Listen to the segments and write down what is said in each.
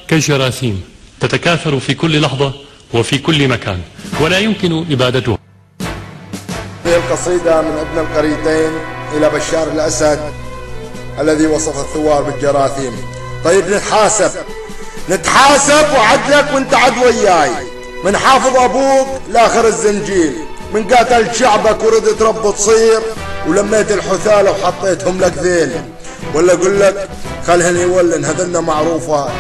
كالجراثيم تتكاثر في كل لحظة وفي كل مكان ولا يمكن إبادتها. هذه القصيدة من ابن القريتين إلى بشار الأسد الذي وصف الثوار بالجراثيم. طيب نتحاسب وعدلك وانت عد وياي، من حافظ أبوك لآخر الزنجيل، من قاتل شعبك وردت رب تصير ولميت الحثالة وحطيتهم لك ذيل، ولا أقول لك خلهن يولن هذلنا معروفات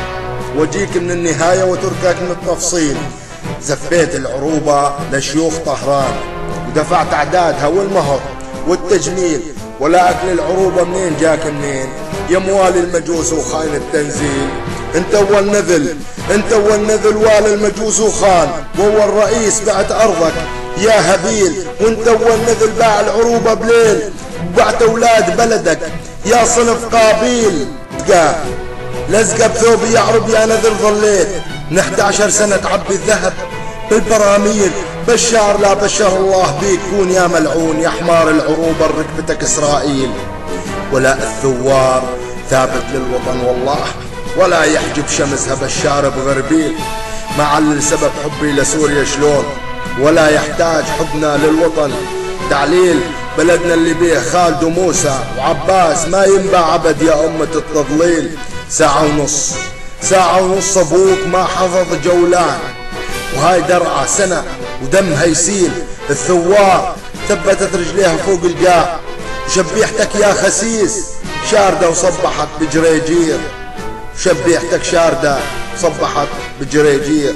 وجيك من النهاية وتركك من التفصيل. زفيت العروبة لشيوخ طهران ودفعت أعدادها والمهر والتجميل، ولا أكل العروبة منين جاك منين يا موالي المجوس وخاين التنزيل. انت اول نذل والي المجوس وخان، واول رئيس بعت أرضك يا هبيل، وانت اول نذل باع العروبة بليل وبعت أولاد بلدك يا صنف قابيل. لزقة بثوبي يعرب يا نذل ظليت من 11 سنة تعبي الذهب بالبراميل. بشار لا بشر الله بيك كون يا ملعون يا حمار العروبة ركبتك إسرائيل. ولا الثوار ثابت للوطن والله ولا يحجب شمسها بشار بغربيل. ما علل سبب حبي لسوريا شلون ولا يحتاج حبنا للوطن تعليل. بلدنا اللي بيه خالد وموسى وعباس ما ينبع عبد يا أمة التضليل. ساعة ونص أبوك ما حفظ جولان، وهاي درعة سنة ودمها يسيل. الثوار ثبتت رجليها فوق القاع، وشبيحتك يا خسيس شاردة وصبحت بجريجير. شبيحتك شاردة صبحت بجريجير.